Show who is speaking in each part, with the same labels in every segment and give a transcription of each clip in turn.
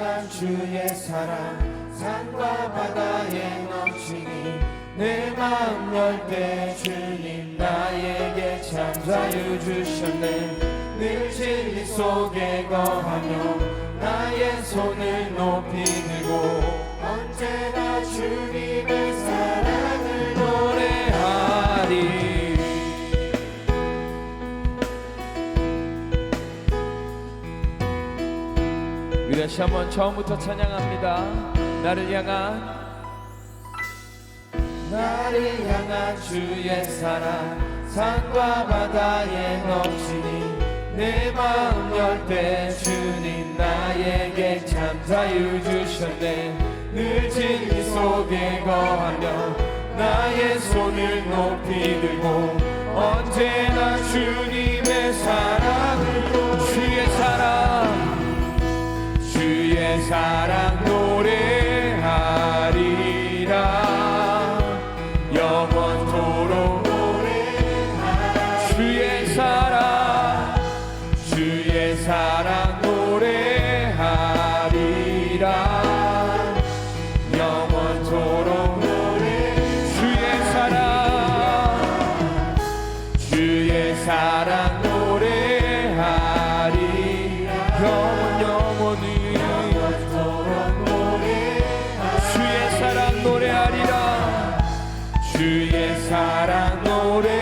Speaker 1: 향한 주의 사랑 산과 바다에 넘치니 내 마음 열 때 주님 나에게 참 자유 주셨네. 늘 진리 속에 거하며 나의 손을 높이 들고 언제나 주님의 사랑을 노래하리.
Speaker 2: 우리 다시 한번 처음부터 찬양합니다. 나를 향한
Speaker 1: 주의 사랑 산과 바다에 넘치니 내 마음 열 때 주님 나에게 참 자유 주셨네. 늘 진리 속에 거하며 나의 손을 높이 들고 언제나 주님의 사랑을 주의 사랑 노래하리라. 영원토록 노래하리라. 주의 사랑 노래하리라. 영원토록 주의 사랑 노래하리. 영원히 주의 사랑 노래하리라. 주의 사랑 노래하리라.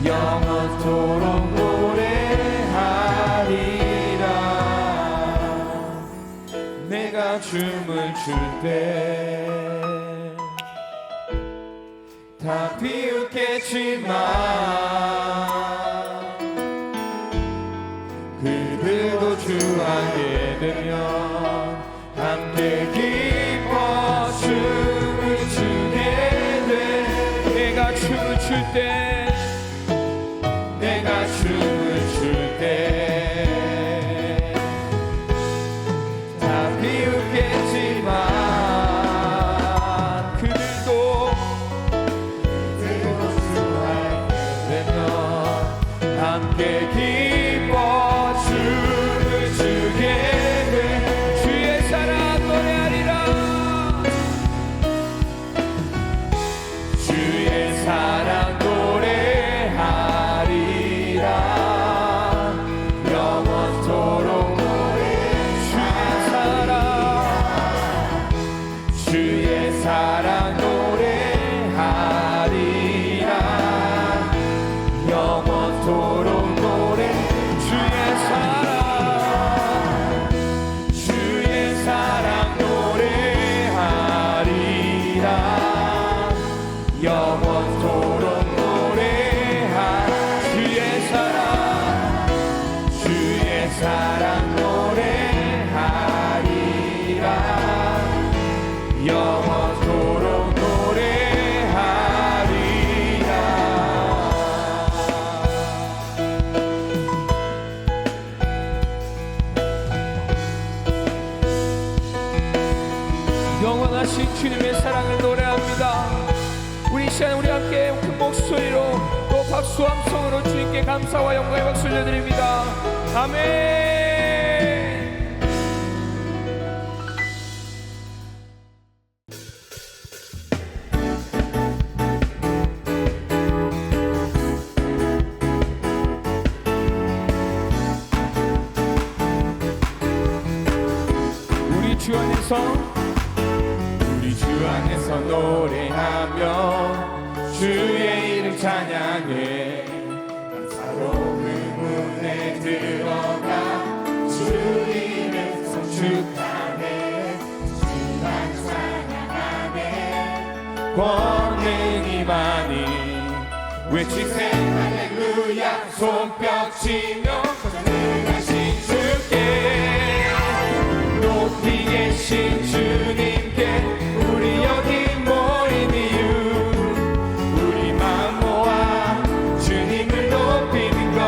Speaker 1: 영원토록 노래하리라. 내가 춤을 출 때 다 비웃겠지만 그들도 주 안에 되면 함께 기뻐 춤을 추게 돼. 내가 춤을 출 때 다 비웃겠지만 그들도 함께 기뻐 춤을 추게 돼. 주의 사랑 노래하리라. 주의 사랑 노래하리라. 영원토록 주의 사랑 노래하리라. 영원토록 노래. 주의 사랑 노래하리라. 영원토록 주의 사랑 노래하리라. 영원토록 노래하리라.
Speaker 2: 영원하신 주님의 사랑을 노래합니다. 우리 시간 우리 함께 큰 목소리로 또 박수와 함성으로 주님께 감사와 영광의 박수 올려드립니다. 아멘.
Speaker 1: 우리 주 안에서 노래하며 주의 이름 찬양해. 감사로 그 문에 들어가 주 이름 성축하네. 주만 찬양하네. 권능이 많이 외치세 할렐루야. 손뼉 치며 전능하신 주께 높이 계신 주님께 우리 여기 모인 이유 우리 마음 모아 주님을 높이는 것.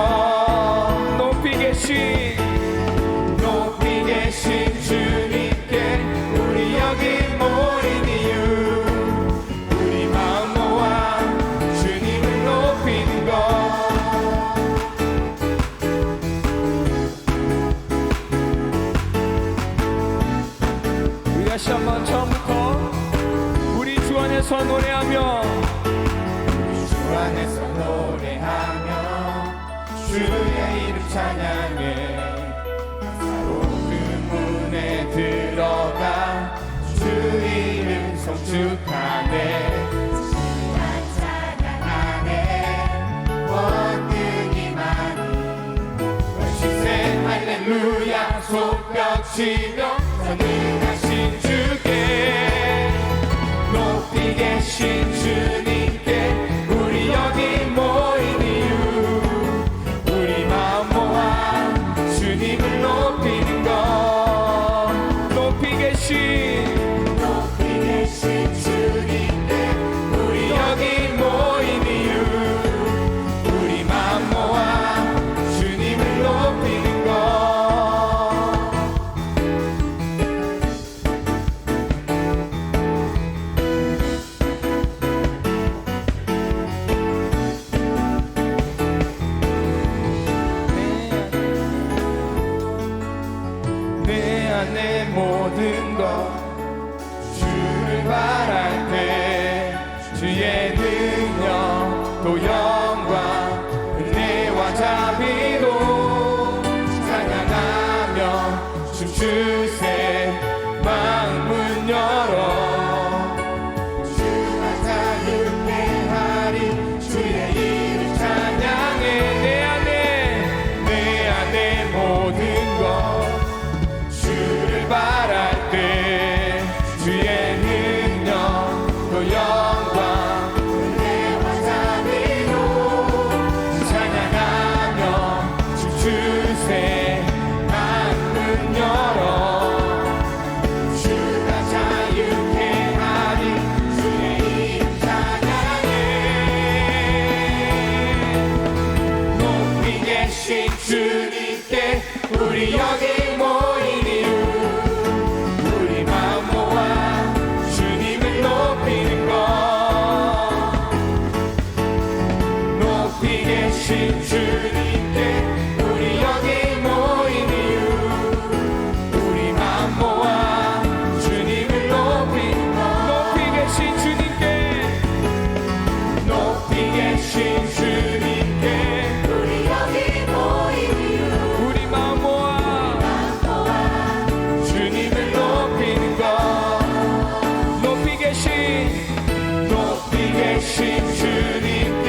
Speaker 1: 높이 계신 주님께 우리 여기 모인 이유 우리 마음 모아 주님을 높이는 것.
Speaker 2: 한번 처음부터 우리 주 안에서 노래하며
Speaker 1: 주 안에서 노래하며 주의 이름 찬양해 사로운 그 문에 들어가 주 이름 송축하네 할렐루야 손뼉치며 전능하신 주께 높이 계신 주님께 우리 여기 모인 이유 우리 마음 모아 주님을 높이는 것 높이 계신 주님께 우리 여기 모인 이유 우리 마음 모아 주님을 높이는 것 내 안에 모든 것 주를 바랄 때 주의 능력 또 영광 은혜와 자비로 찬양하며 춤추세 마음은 열어 주가 자유케 하리 주의 이름 찬양해 내 안에 모든 것 주를 바랄 때 주의 능력 또 영광 은혜와 자비로 찬양하며 춤추세 마음은 열어 주가 자유케 하리 주의 이름 찬양해 높이 계신 주님께 우리 여기 모인 이유 우리 마음 모아 주님을 높이는 것 높이 계신 주님께 우리 여기 모인 이유 우리 마음 모아 주님을 높이는 것 높이 계신 주님께 높이 계신 주님께 우리 여기 모인 이유 우리 마음 모아 주님을 높이는 것 높이 계신 주님께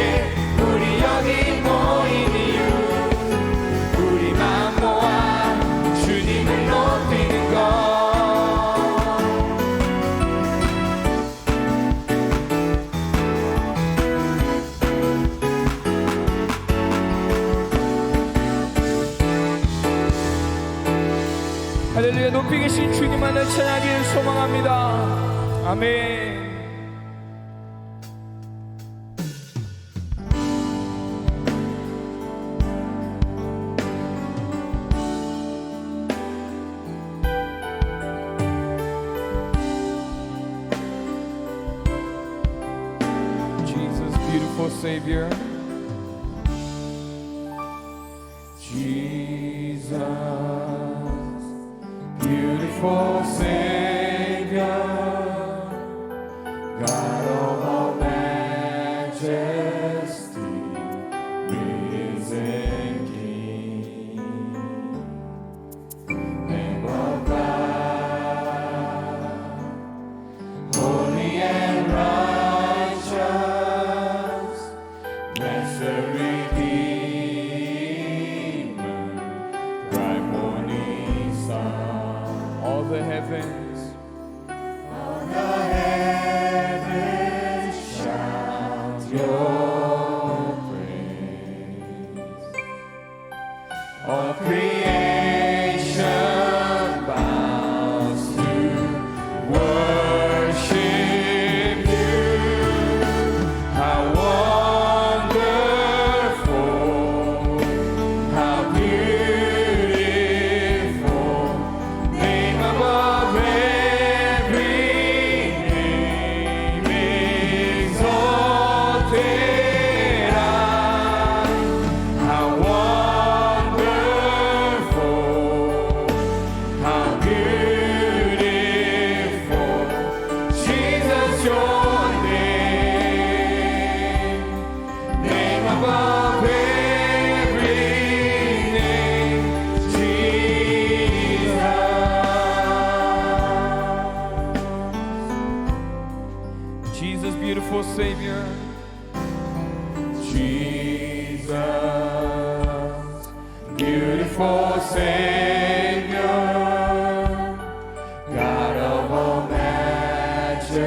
Speaker 1: 우리 여기 모인 이유 우리 마음 모아 주님을 높이는 것
Speaker 2: 할렐루야 높이 계신 주님만을 찬양하기를 소망합니다. 아멘. Jesus, beautiful Savior.
Speaker 1: Jesus, beautiful Savior, God of all majesty, risen King, Lamb of God, holy and righteous, blessed Redeemer, bright morning star.
Speaker 2: All the heavens
Speaker 1: All the heavens shout your praise. All creation bows to worship you. How wonderful, how beautiful, name above every name, exalted high. How wonderful.
Speaker 2: Savior.
Speaker 1: Jesus, beautiful Savior, God of all majesty,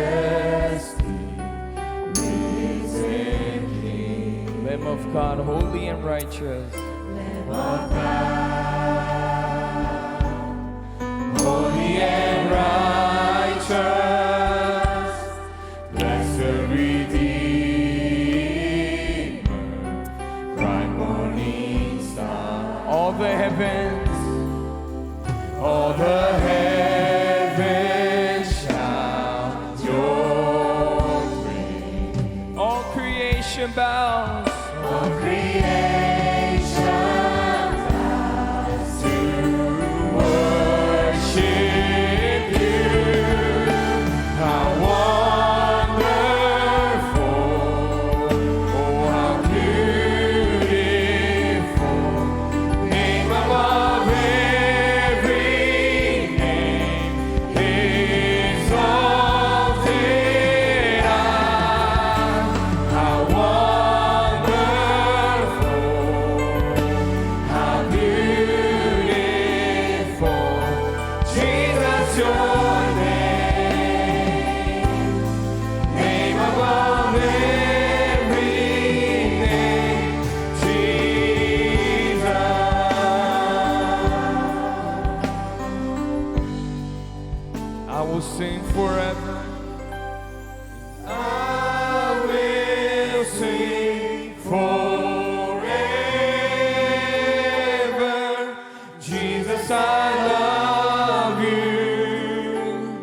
Speaker 1: risen King,
Speaker 2: Lamb of God, holy and righteous.
Speaker 1: Lamb of God, holy and righteous, blessed Redeemer, bright morning star.
Speaker 2: All the heavens,
Speaker 1: All the heavens shout your praise.
Speaker 2: all creation bows.
Speaker 1: All creation bows to worship you. How wonderful, oh how beautiful, name above every name, exalted high. How wonderful, how beautiful, Jesus your name, name above every name, Jesus.
Speaker 2: I will sing forever.
Speaker 1: I will sing forever. Jesus, I love you.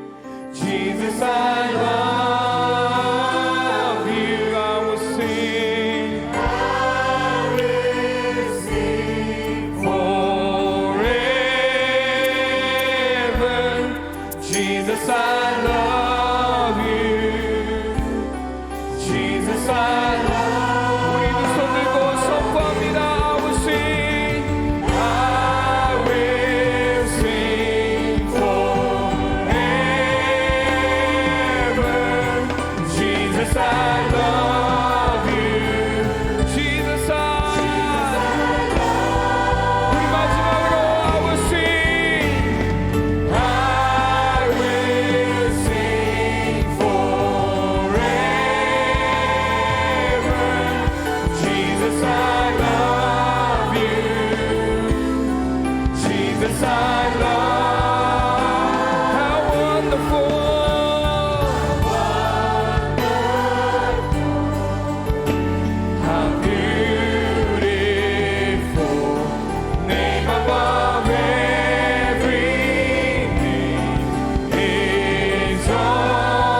Speaker 1: Jesus, I love you. I will sing. I will sing forever. Jesus, I love you. Jesus, I love
Speaker 2: 우리 두 손 들고 선포합니다. I will sing.
Speaker 1: I will sing forever. Jesus, I love you.
Speaker 2: Jesus, 우리 마지막으로 I will sing.
Speaker 1: I will sing forever. Jesus, I love you. Jesus, I love.
Speaker 2: How wonderful.
Speaker 1: How beautiful, name above every name,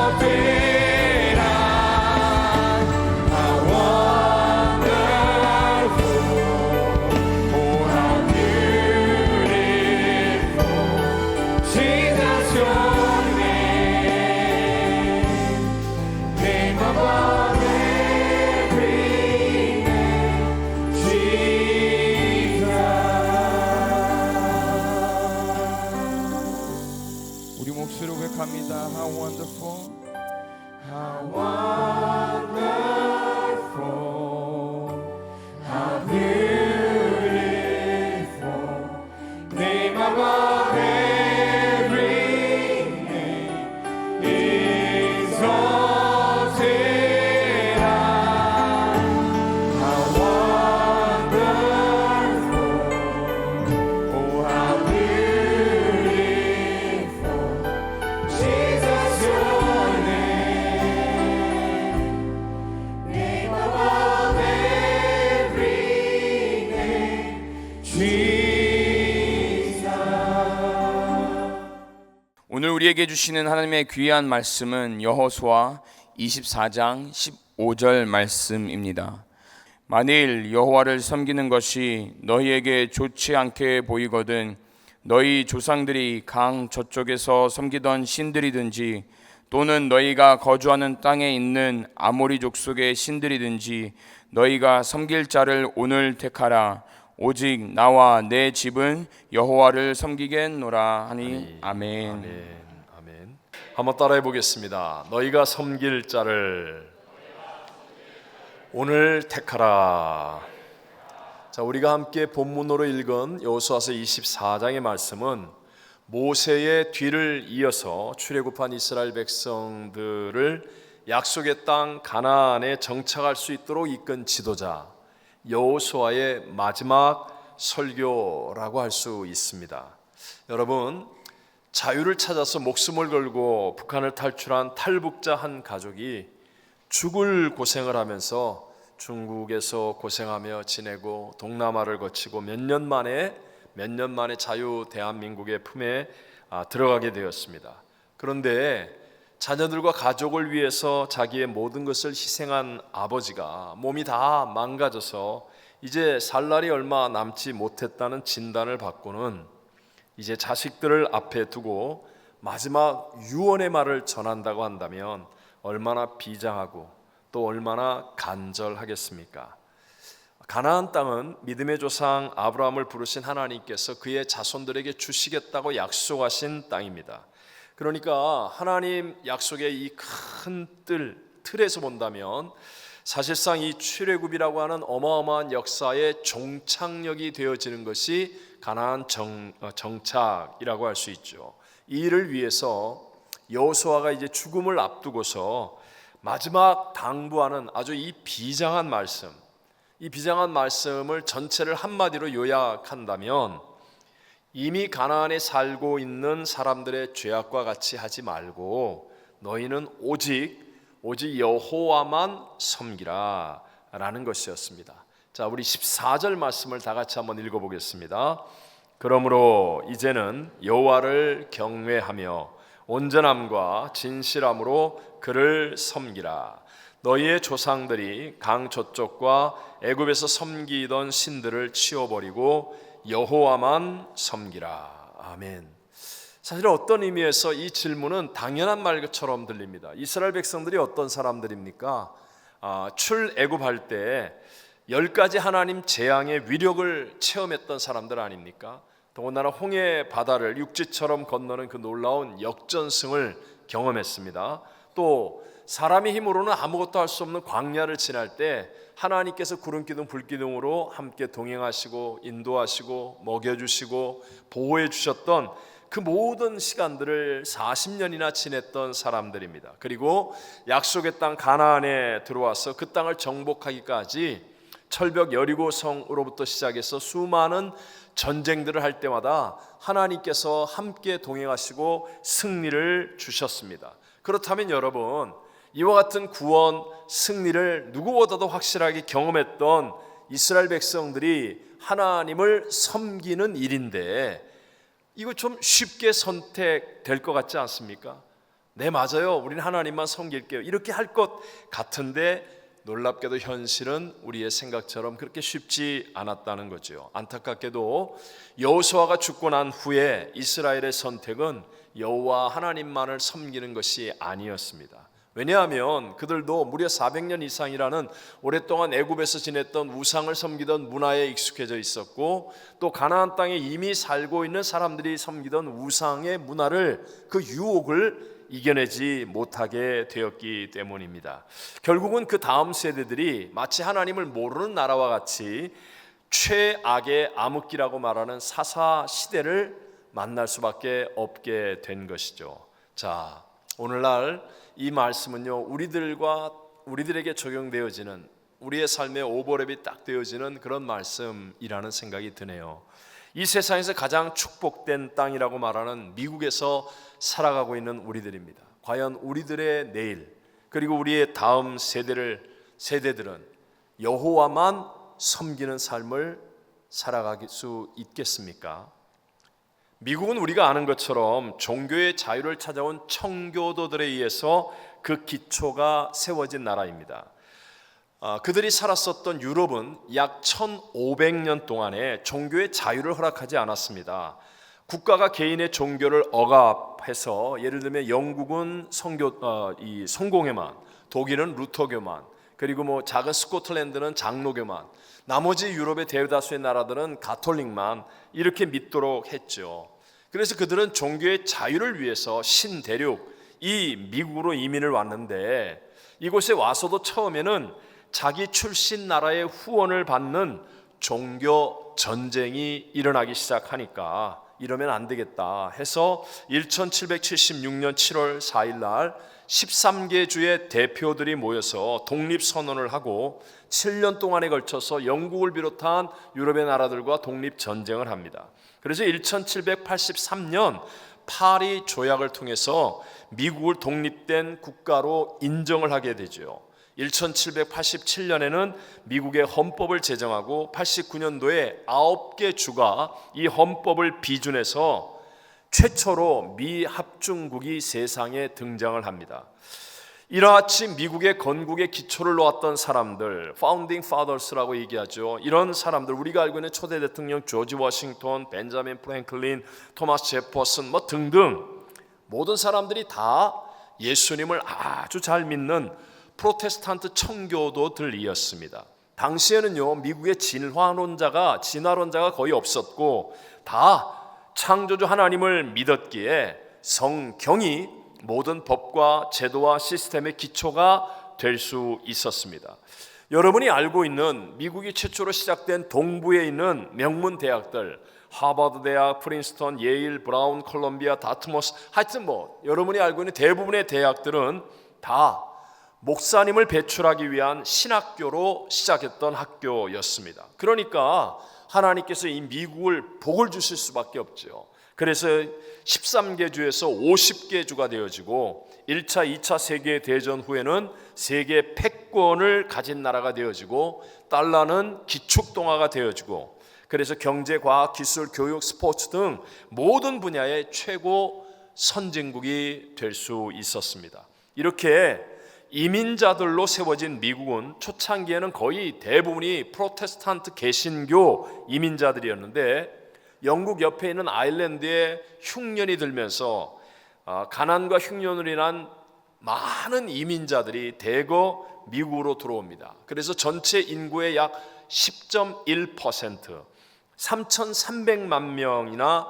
Speaker 1: exalted high. How wonderful, oh how beautiful, Jesus your name, name above every name, Jesus.
Speaker 2: 우리 목소리로 고백합니다. How wonderful.
Speaker 1: How wonderful, how beautiful, name above every name, exalted high. How wonderful, oh how beautiful, Jesus your name, name above every name, Jesus.
Speaker 2: 오늘 우리에게 주시는 하나님의 귀한 말씀은 여호수아 24장 15절 말씀입니다. 만일 여호와를 섬기는 것이 너희에게 좋지 않게 보이거든 너희 조상들이 강 저쪽에서 섬기던 신들이든지 또는 너희가 거주하는 땅에 있는 아모리 족속의 신들이든지 너희가 섬길 자를 오늘 택하라. 오직 나와 내 집은 여호와를 섬기겠노라 하니 아멘.
Speaker 3: 아멘. 아멘. 한번 따라해 보겠습니다. 너희가 섬길 자를 오늘 택하라. 자, 우리가 함께 본문으로 읽은 여호수아서 24장의 말씀은 모세의 뒤를 이어서 출애굽한 이스라엘 백성들을 약속의 땅 가나안에 정착할 수 있도록 이끈 지도자 여호수아의 마지막 설교라고 할 수 있습니다. 여러분, 자유를 찾아서 목숨을 걸고 북한을 탈출한 탈북자 한 가족이 죽을 고생을 하면서 중국에서 고생하며 지내고 동남아를 거치고 몇 년 만에 자유 대한민국의 품에 들어가게 되었습니다. 그런데 자녀들과 가족을 위해서 자기의 모든 것을 희생한 아버지가 몸이 다 망가져서 이제 살 날이 얼마 남지 못했다는 진단을 받고는 이제 자식들을 앞에 두고 마지막 유언의 말을 전한다고 한다면 얼마나 비장하고 또 얼마나 간절하겠습니까? 가나안 땅은 믿음의 조상 아브라함을 부르신 하나님께서 그의 자손들에게 주시겠다고 약속하신 땅입니다. 그러니까 하나님 약속의 이 큰 틀에서 본다면 사실상 이 출애굽이라고 하는 어마어마한 역사의 종착역이 되어지는 것이 가나안 정착이라고 할 수 있죠. 이 일을 위해서 여호수아가 이제 죽음을 앞두고서 마지막 당부하는 아주 이 비장한 말씀을 전체를 한마디로 요약한다면 이미 가나안에 살고 있는 사람들의 죄악과 같이 하지 말고 너희는 오직 여호와만 섬기라 라는 것이었습니다. 자, 우리 14절 말씀을 다 같이 한번 읽어보겠습니다. 그러므로 이제는 여호와를 경외하며 온전함과 진실함으로 그를 섬기라. 너희의 조상들이 강 저쪽과 애굽에서 섬기던 신들을 치워버리고 여호와만 섬기라. 아멘. 사실 어떤 의미에서 이 질문은 당연한 말처럼 들립니다. 이스라엘 백성들이 어떤 사람들입니까? 출애굽할 때 10가지 하나님 재앙의 위력을 체험했던 사람들 아닙니까? 더군다나 홍해 바다를 육지처럼 건너는 그 놀라운 역전승을 경험했습니다. 또 사람의 힘으로는 아무것도 할 수 없는 광야를 지날 때 하나님께서 구름기둥 불기둥으로 함께 동행하시고 인도하시고 먹여주시고 보호해 주셨던 그 모든 시간들을 40년이나 지냈던 사람들입니다. 그리고 약속의 땅 가나안에 들어와서 그 땅을 정복하기까지 철벽 여리고 성으로부터 시작해서 수많은 전쟁들을 할 때마다 하나님께서 함께 동행하시고 승리를 주셨습니다. 그렇다면 여러분, 이와 같은 구원, 승리를 누구보다도 확실하게 경험했던 이스라엘 백성들이 하나님을 섬기는 일인데 이거 좀 쉽게 선택될 것 같지 않습니까? 네, 맞아요. 우리는 하나님만 섬길게요. 이렇게 할 것 같은데 놀랍게도 현실은 우리의 생각처럼 그렇게 쉽지 않았다는 거죠. 안타깝게도 여호수아가 죽고 난 후에 이스라엘의 선택은 여호와 하나님만을 섬기는 것이 아니었습니다. 왜냐하면 그들도 무려 400년 이상이라는 오랫동안 애굽에서 지냈던 우상을 섬기던 문화에 익숙해져 있었고 또 가나안 땅에 이미 살고 있는 사람들이 섬기던 우상의 문화를 그 유혹을 이겨내지 못하게 되었기 때문입니다. 결국은 그 다음 세대들이 마치 하나님을 모르는 나라와 같이 최악의 암흑기라고 말하는 사사 시대를 만날 수밖에 없게 된 것이죠. 자, 오늘날 이 말씀은요, 우리들에게 적용되어지는 우리의 삶의 오버랩이 딱 되어지는 그런 말씀이라는 생각이 드네요. 이 세상에서 가장 축복된 땅이라고 말하는 미국에서 살아가고 있는 우리들입니다. 과연 우리들의 내일 그리고 우리의 다음 세대들은 여호와만 섬기는 삶을 살아갈 수 있겠습니까? 미국은 우리가 아는 것처럼 종교의 자유를 찾아온 청교도들에 의해서 그 기초가 세워진 나라입니다. 그들이 살았었던 유럽은 약 1500년 동안에 종교의 자유를 허락하지 않았습니다. 국가가 개인의 종교를 억압해서 예를 들면 영국은 성공회만, 독일은 루터교만, 그리고 작은 스코틀랜드는 장로교만, 나머지 유럽의 대다수의 나라들은 가톨릭만 이렇게 믿도록 했죠. 그래서 그들은 종교의 자유를 위해서 신대륙 이 미국으로 이민을 왔는데 이곳에 와서도 처음에는 자기 출신 나라의 후원을 받는 종교 전쟁이 일어나기 시작하니까 이러면 안 되겠다 해서 1776년 7월 4일 날 13개 주의 대표들이 모여서 독립선언을 하고 7년 동안에 걸쳐서 영국을 비롯한 유럽의 나라들과 독립전쟁을 합니다. 그래서 1783년 파리 조약을 통해서 미국을 독립된 국가로 인정을 하게 되죠. 1787년에는 미국의 헌법을 제정하고 89년도에 9개 주가 이 헌법을 비준해서 최초로 미합중국이 세상에 등장을 합니다. 이같이 미국의 건국의 기초를 놓았던 사람들, 파운딩 파더스라고 얘기하죠. 이런 사람들, 우리가 알고 있는 초대 대통령 조지 워싱턴, 벤자민 프랭클린, 토마스 제퍼슨 뭐 등등 모든 사람들이 다 예수님을 아주 잘 믿는 프로테스탄트 청교도들이었습니다. 당시에는요, 미국의 진화론자가 거의 없었고 다 창조주 하나님을 믿었기에 성경이 모든 법과 제도와 시스템의 기초가 될 수 있었습니다. 여러분이 알고 있는 미국이 최초로 시작된 동부에 있는 명문 대학들, 하버드 대학, 프린스턴, 예일, 브라운, 콜롬비아, 다트머스, 하여튼 뭐 여러분이 알고 있는 대부분의 대학들은 다 목사님을 배출하기 위한 신학교로 시작했던 학교였습니다. 그러니까 하나님께서 이 미국을 복을 주실 수밖에 없죠. 그래서 13개 주에서 50개 주가 되어지고 1차, 2차 세계대전 후에는 세계 패권을 가진 나라가 되어지고 달러는 기축동화가 되어지고 그래서 경제, 과학, 기술, 교육, 스포츠 등 모든 분야의 최고 선진국이 될 수 있었습니다. 이렇게 이민자들로 세워진 미국은 초창기에는 거의 대부분이 프로테스탄트 개신교 이민자들이었는데 영국 옆에 있는 아일랜드에 흉년이 들면서 가난과 흉년으로 인한 많은 이민자들이 대거 미국으로 들어옵니다. 그래서 전체 인구의 약 10.1%, 3,300만 명이나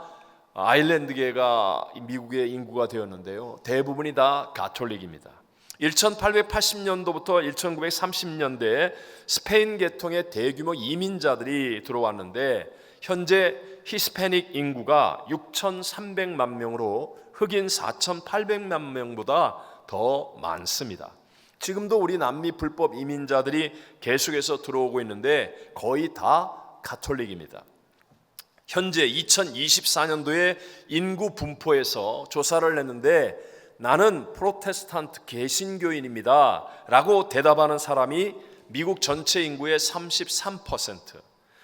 Speaker 3: 아일랜드계가 미국의 인구가 되었는데요. 대부분이 다 가톨릭입니다. 1880년도부터 1930년대에 스페인 계통의 대규모 이민자들이 들어왔는데 현재 히스패닉 인구가 6,300만 명으로 흑인 4,800만 명보다 더 많습니다. 지금도 우리 남미 불법 이민자들이 계속해서 들어오고 있는데 거의 다 가톨릭입니다. 현재 2024년도에 인구 분포에서 조사를 했는데 나는 프로테스탄트 개신교인입니다 라고 대답하는 사람이 미국 전체 인구의 33%,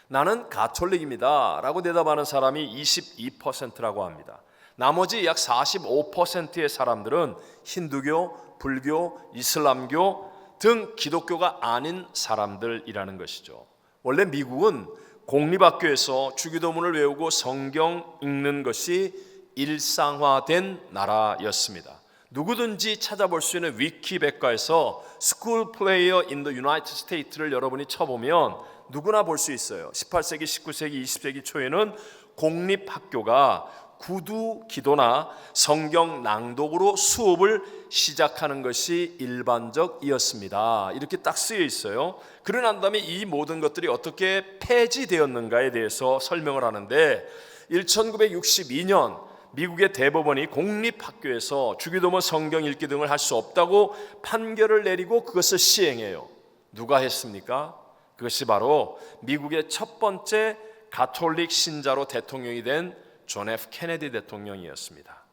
Speaker 3: 나는 가톨릭입니다 라고 대답하는 사람이 22%라고 합니다. 나머지 약 45%의 사람들은 힌두교, 불교, 이슬람교 등 기독교가 아닌 사람들이라는 것이죠. 원래 미국은 공립학교에서 주기도문을 외우고 성경 읽는 것이 일상화된 나라였습니다. 누구든지 찾아볼 수 있는 위키백과에서 School Player in the United States를 여러분이 쳐보면 누구나 볼 수 있어요. 18세기, 19세기, 20세기 초에는 공립학교가 구두 기도나 성경 낭독으로 수업을 시작하는 것이 일반적이었습니다. 이렇게 딱 쓰여 있어요. 그러고 난 다음에 이 모든 것들이 어떻게 폐지되었는가에 대해서 설명을 하는데 1962년 미국의 대법원이 공립학교에서 주기도문, 성경 읽기 등을 할 수 없다고 판결을 내리고 그것을 시행해요. 누가 했습니까? 그것이 바로 미국의 첫 번째 가톨릭 신자로 대통령이 된 존 F 케네디 대통령이었습니다.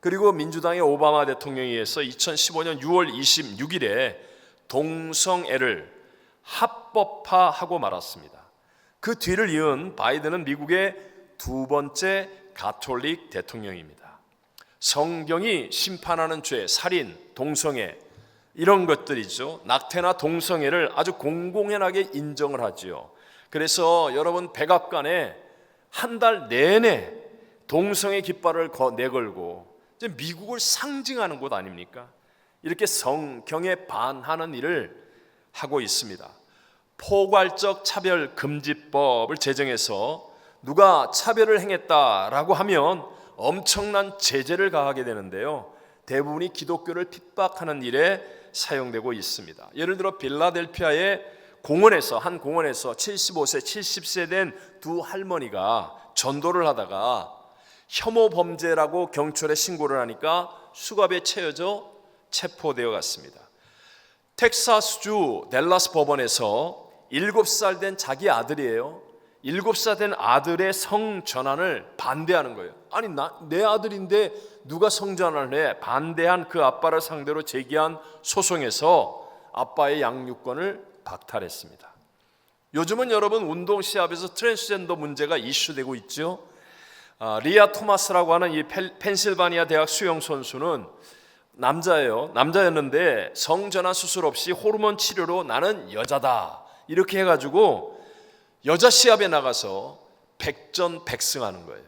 Speaker 3: 그리고 민주당의 오바마 대통령에 의해서 2015년 6월 26일에 동성애를 합법화하고 말았습니다. 그 뒤를 이은 바이든은 미국의 두 번째 가톨릭 대통령입니다. 성경이 심판하는 죄, 살인, 동성애 이런 것들이죠. 낙태나 동성애를 아주 공공연하게 인정을 하지요. 그래서 여러분 백악관에 한 달 내내 동성애 깃발을 내걸고 이제 미국을 상징하는 곳 아닙니까? 이렇게 성경에 반하는 일을 하고 있습니다. 포괄적 차별 금지법을 제정해서 누가 차별을 행했다라고 하면 엄청난 제재를 가하게 되는데요. 대부분이 기독교를 핍박하는 일에 사용되고 있습니다. 예를 들어 빌라델피아의 한 공원에서 75세, 70세 된 두 할머니가 전도를 하다가 혐오 범죄라고 경찰에 신고를 하니까 수갑에 채여져 체포되어 갔습니다. 텍사스주 댈러스 법원에서 7살 된 자기 아들이에요. 7살 된 아들의 성 전환을 반대하는 거예요. 아니 내 아들인데 누가 성 전환을 해? 반대한 그 아빠를 상대로 제기한 소송에서 아빠의 양육권을 박탈했습니다. 요즘은 여러분 운동 시합에서 트랜스젠더 문제가 이슈되고 있죠. 리아 토마스라고 하는 이 펜실바니아 대학 수영 선수는 남자였는데 성전환 수술 없이 호르몬 치료로 나는 여자다 이렇게 해가지고 여자 시합에 나가서 100전 100승하는 거예요.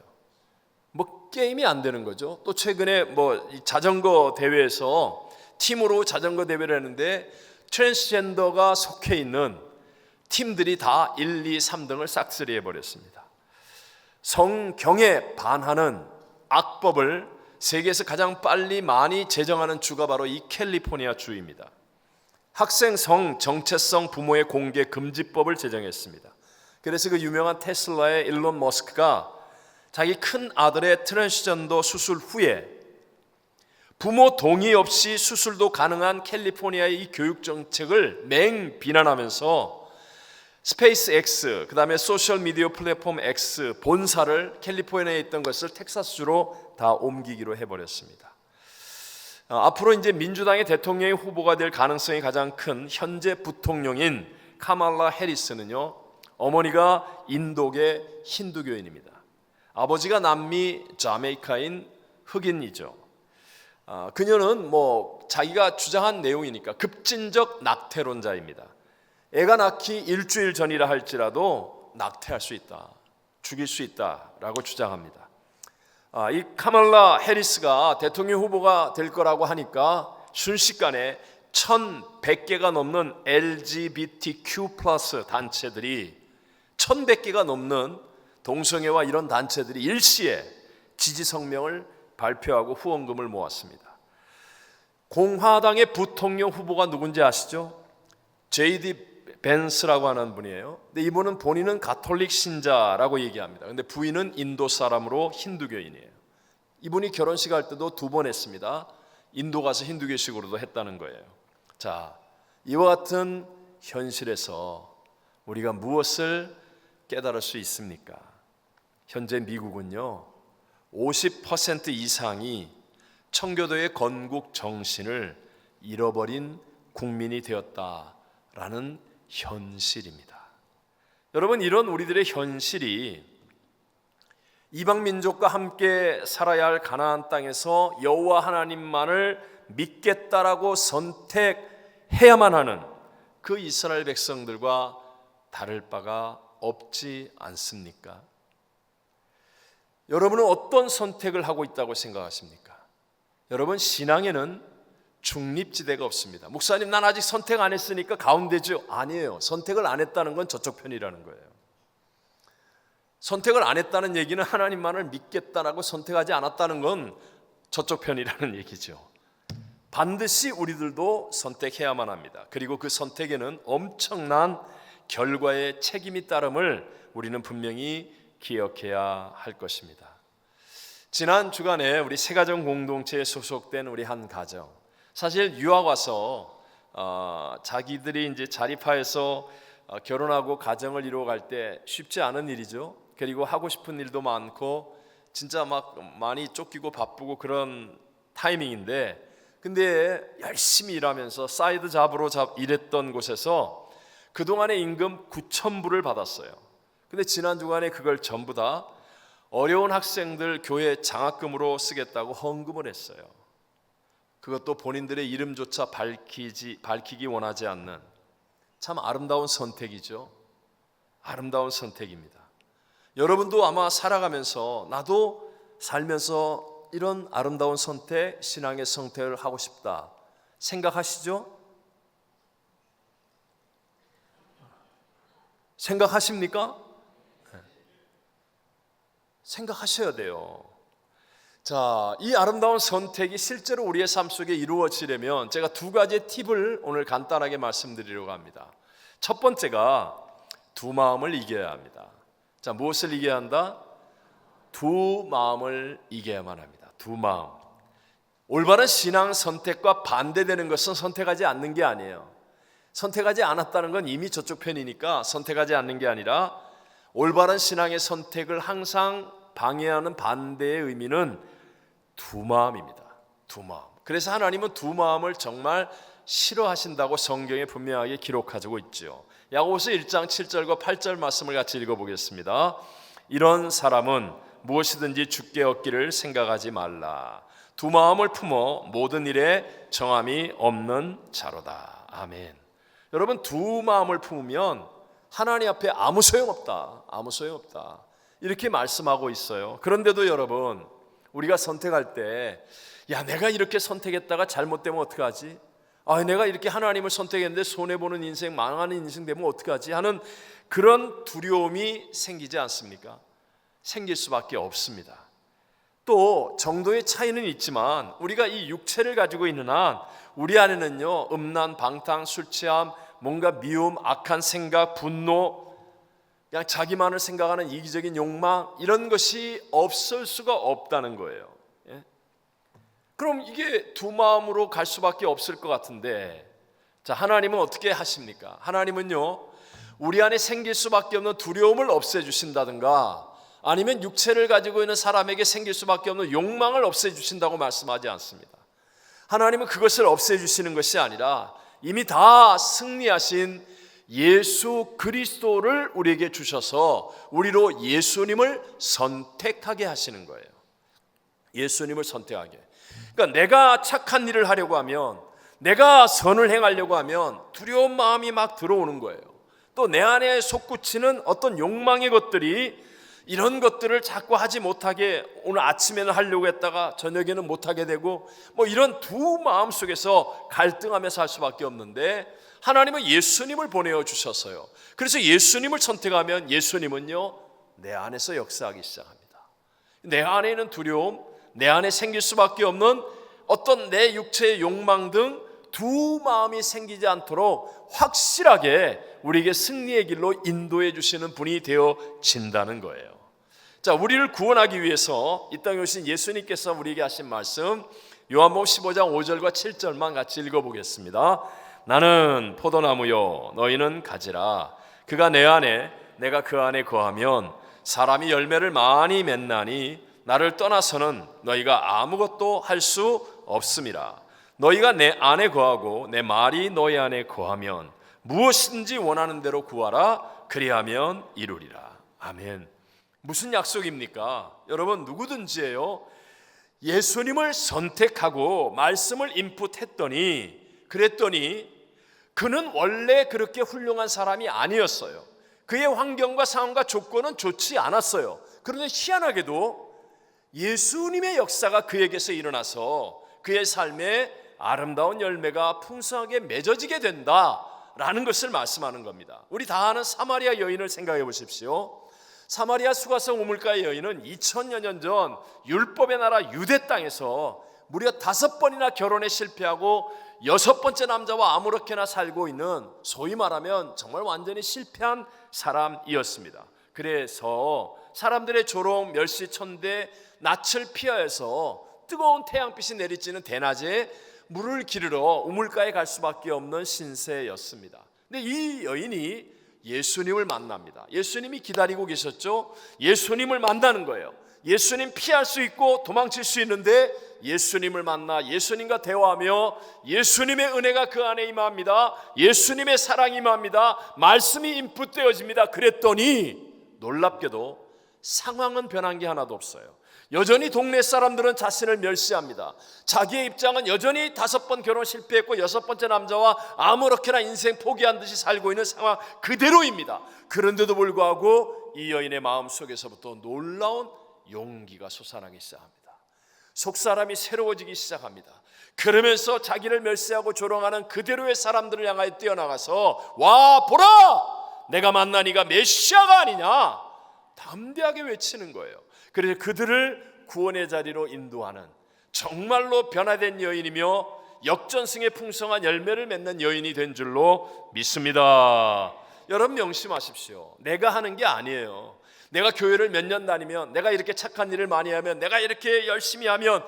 Speaker 3: 뭐 게임이 안 되는 거죠. 또 최근에 뭐 자전거 대회에서 팀으로 자전거 대회를 했는데 트랜스젠더가 속해 있는 팀들이 다 1, 2, 3등을 싹쓸이 해버렸습니다. 성경에 반하는 악법을 세계에서 가장 많이 제정하는 주가 바로 이 캘리포니아 주입니다. 학생 성 정체성 부모의 공개 금지법을 제정했습니다. 그래서 그 유명한 테슬라의 일론 머스크가 자기 큰 아들의 트랜스젠더 수술 후에 부모 동의 없이 수술도 가능한 캘리포니아의 이 교육 정책을 맹 비난하면서 스페이스 X, 그 다음에 소셜 미디어 플랫폼 X 본사를 캘리포니아에 있던 것을 텍사스주로 다 옮기기로 해버렸습니다. 앞으로 이제 민주당의 대통령의 후보가 될 가능성이 가장 큰 현재 부통령인 카말라 해리스는요, 어머니가 인도계 힌두교인입니다. 아버지가 남미 자메이카인 흑인이죠. 그녀는 뭐 자기가 주장한 내용이니까 급진적 낙태론자입니다. 애가 낳기 일주일 전이라 할지라도 낙태할 수 있다, 죽일 수 있다라고 주장합니다. 이 카말라 해리스가 대통령 후보가 될 거라고 하니까 순식간에 1100개가 넘는 LGBTQ 플러스 단체들이 1100개가 넘는 동성애와 이런 단체들이 일시에 지지 성명을 발표하고 후원금을 모았습니다. 공화당의 부통령 후보가 누군지 아시죠? J.D. 벤스라고 하는 분이에요. 근데 이분은 본인은 가톨릭 신자라고 얘기합니다. 근데 부인은 인도 사람으로 힌두교인이에요. 이분이 결혼식 할 때도 2번 했습니다. 인도 가서 힌두교식으로도 했다는 거예요. 자, 이와 같은 현실에서 우리가 무엇을 깨달을 수 있습니까? 현재 미국은요, 50% 이상이 청교도의 건국 정신을 잃어버린 국민이 되었다라는 현실입니다. 여러분, 이런 우리들의 현실이 이방 민족과 함께 살아야 할 가나안 땅에서 여호와 하나님만을 믿겠다라고 선택해야만 하는 그 이스라엘 백성들과 다를 바가 없지 않습니까? 여러분은 어떤 선택을 하고 있다고 생각하십니까? 여러분, 신앙에는 중립지대가 없습니다. 목사님, 난 아직 선택 안 했으니까 가운데죠. 아니에요. 선택을 안 했다는 건 저쪽 편이라는 거예요. 선택을 안 했다는 얘기는 하나님만을 믿겠다라고 선택하지 않았다는 건 저쪽 편이라는 얘기죠. 반드시 우리들도 선택해야만 합니다. 그리고 그 선택에는 엄청난 결과의 책임이 따름을 우리는 분명히 기억해야 할 것입니다. 지난 주간에 우리 새가정 공동체에 소속된 우리 한 가정, 사실 유학 와서 자기들이 이제 자립하여서 결혼하고 가정을 이루어갈 때 쉽지 않은 일이죠. 그리고 하고 싶은 일도 많고 진짜 막 많이 쫓기고 바쁘고 그런 타이밍인데, 근데 열심히 일하면서 사이드 잡으로 일했던 곳에서 그동안의 임금 9,000불을 받았어요. 근데 지난 주간에 그걸 전부 다 어려운 학생들 교회 장학금으로 쓰겠다고 헌금을 했어요. 그것도 본인들의 이름조차 밝히기 원하지 않는 참 아름다운 선택이죠. 아름다운 선택입니다. 여러분도 아마 살아가면서 나도 살면서 이런 아름다운 선택, 신앙의 선택을 하고 싶다 생각하시죠? 생각하십니까? 생각하셔야 돼요. 자, 이 아름다운 선택이 실제로 우리의 삶 속에 이루어지려면 제가 두 가지의 팁을 오늘 간단하게 말씀드리려고 합니다. 첫 번째가 두 마음을 이겨야 합니다. 자, 무엇을 이겨야 한다? 두 마음을 이겨야만 합니다. 두 마음. 올바른 신앙 선택과 반대되는 것은 선택하지 않는 게 아니에요. 선택하지 않았다는 건 이미 저쪽 편이니까 선택하지 않는 게 아니라 올바른 신앙의 선택을 항상 방해하는 반대의 의미는 두 마음입니다. 두 마음. 그래서 하나님은 두 마음을 정말 싫어하신다고 성경에 분명하게 기록하고 있죠. 야고보서 1장 7절과 8절 말씀을 같이 읽어보겠습니다. 이런 사람은 무엇이든지 주께 얻기를 생각하지 말라. 두 마음을 품어 모든 일에 정함이 없는 자로다. 아멘. 여러분, 두 마음을 품으면 하나님 앞에 아무 소용없다. 아무 소용없다. 이렇게 말씀하고 있어요. 그런데도 여러분, 우리가 선택할 때 야, 내가 이렇게 선택했다가 잘못되면 어떡하지? 내가 이렇게 하나님을 선택했는데 손해보는 인생, 망하는 인생 되면 어떡하지? 하는 그런 두려움이 생기지 않습니까? 생길 수밖에 없습니다. 또 정도의 차이는 있지만 우리가 이 육체를 가지고 있는 한 우리 안에는요, 음란, 방탕, 술 취함, 뭔가 미움, 악한 생각, 분노, 그냥 자기만을 생각하는 이기적인 욕망, 이런 것이 없을 수가 없다는 거예요. 예? 그럼 이게 두 마음으로 갈 수밖에 없을 것 같은데, 자, 하나님은 어떻게 하십니까? 하나님은요, 우리 안에 생길 수밖에 없는 두려움을 없애주신다든가 아니면 육체를 가지고 있는 사람에게 생길 수밖에 없는 욕망을 없애주신다고 말씀하지 않습니다. 하나님은 그것을 없애주시는 것이 아니라 이미 다 승리하신 예수 그리스도를 우리에게 주셔서 우리로 예수님을 선택하게 하시는 거예요. 예수님을 선택하게. 그러니까 내가 착한 일을 하려고 하면, 내가 선을 행하려고 하면 두려운 마음이 막 들어오는 거예요. 또 내 안에 솟구치는 어떤 욕망의 것들이, 이런 것들을 자꾸 하지 못하게, 오늘 아침에는 하려고 했다가 저녁에는 못하게 되고, 뭐 이런 두 마음 속에서 갈등하며 살 수밖에 없는데, 하나님은 예수님을 보내어 주셨어요. 그래서 예수님을 선택하면 예수님은요, 내 안에서 역사하기 시작합니다. 내 안에 있는 두려움, 내 안에 생길 수밖에 없는 어떤 내 육체의 욕망 등 두 마음이 생기지 않도록 확실하게 우리에게 승리의 길로 인도해 주시는 분이 되어진다는 거예요. 자, 우리를 구원하기 위해서 이 땅에 오신 예수님께서 우리에게 하신 말씀, 요한복음 15장 5절과 7절만 같이 읽어보겠습니다. 나는 포도나무요 너희는 가지라. 그가 내 안에 내가 그 안에 거하면 사람이 열매를 많이 맺나니 나를 떠나서는 너희가 아무것도 할 수 없음이라. 너희가 내 안에 거하고 내 말이 너희 안에 거하면 무엇인지 원하는 대로 구하라. 그리하면 이루리라. 아멘. 무슨 약속입니까? 여러분, 누구든지예요, 예수님을 선택하고 말씀을 그랬더니 그는 원래 그렇게 훌륭한 사람이 아니었어요. 그의 환경과 상황과 조건은 좋지 않았어요. 그런데 희한하게도 예수님의 역사가 그에게서 일어나서 그의 삶에 아름다운 열매가 풍성하게 맺어지게 된다라는 것을 말씀하는 겁니다. 우리 다 아는 사마리아 여인을 생각해 보십시오. 사마리아 수가성 우물가의 여인은 2000여 년 전 율법의 나라 유대 땅에서 무려 5번이나 결혼에 실패하고 6번째 남자와 아무렇게나 살고 있는, 소위 말하면 정말 완전히 실패한 사람이었습니다. 그래서 사람들의 조롱, 멸시, 천대, 낯을 피하여서 뜨거운 태양빛이 내리쬐는 대낮에 물을 기르러 우물가에 갈 수밖에 없는 신세였습니다. 근데 이 여인이 예수님을 만납니다. 예수님이 기다리고 계셨죠. 예수님을 만나는 거예요. 예수님 피할 수 있고 도망칠 수 있는데 예수님을 만나 예수님과 대화하며 예수님의 은혜가 그 안에 임합니다. 예수님의 사랑이 임합니다. 말씀이 인풋되어집니다. 그랬더니 놀랍게도 상황은 변한 게 하나도 없어요. 여전히 동네 사람들은 자신을 멸시합니다. 자기의 입장은 여전히 5번 결혼 실패했고 6번째 남자와 아무렇게나 인생 포기한 듯이 살고 있는 상황 그대로입니다. 그런데도 불구하고 이 여인의 마음속에서부터 놀라운 용기가 솟아나기 시작합니다. 속사람이 새로워지기 시작합니다. 그러면서 자기를 멸시하고 조롱하는 그대로의 사람들을 향하여 뛰어나가서 와 보라! 내가 만난 이가 메시아가 아니냐! 담대하게 외치는 거예요. 그래서 그들을 구원의 자리로 인도하는 정말로 변화된 여인이며 역전승의 풍성한 열매를 맺는 여인이 된 줄로 믿습니다. 여러분 명심하십시오. 내가 하는 게 아니에요. 내가 교회를 몇 년 다니면, 내가 이렇게 착한 일을 많이 하면, 내가 이렇게 열심히 하면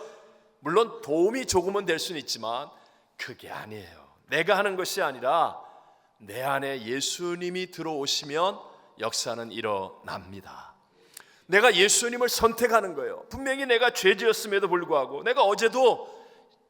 Speaker 3: 물론 도움이 조금은 될 수는 있지만 그게 아니에요. 내가 하는 것이 아니라 내 안에 예수님이 들어오시면 역사는 일어납니다. 내가 예수님을 선택하는 거예요. 분명히 내가 죄 지었음에도 불구하고, 내가 어제도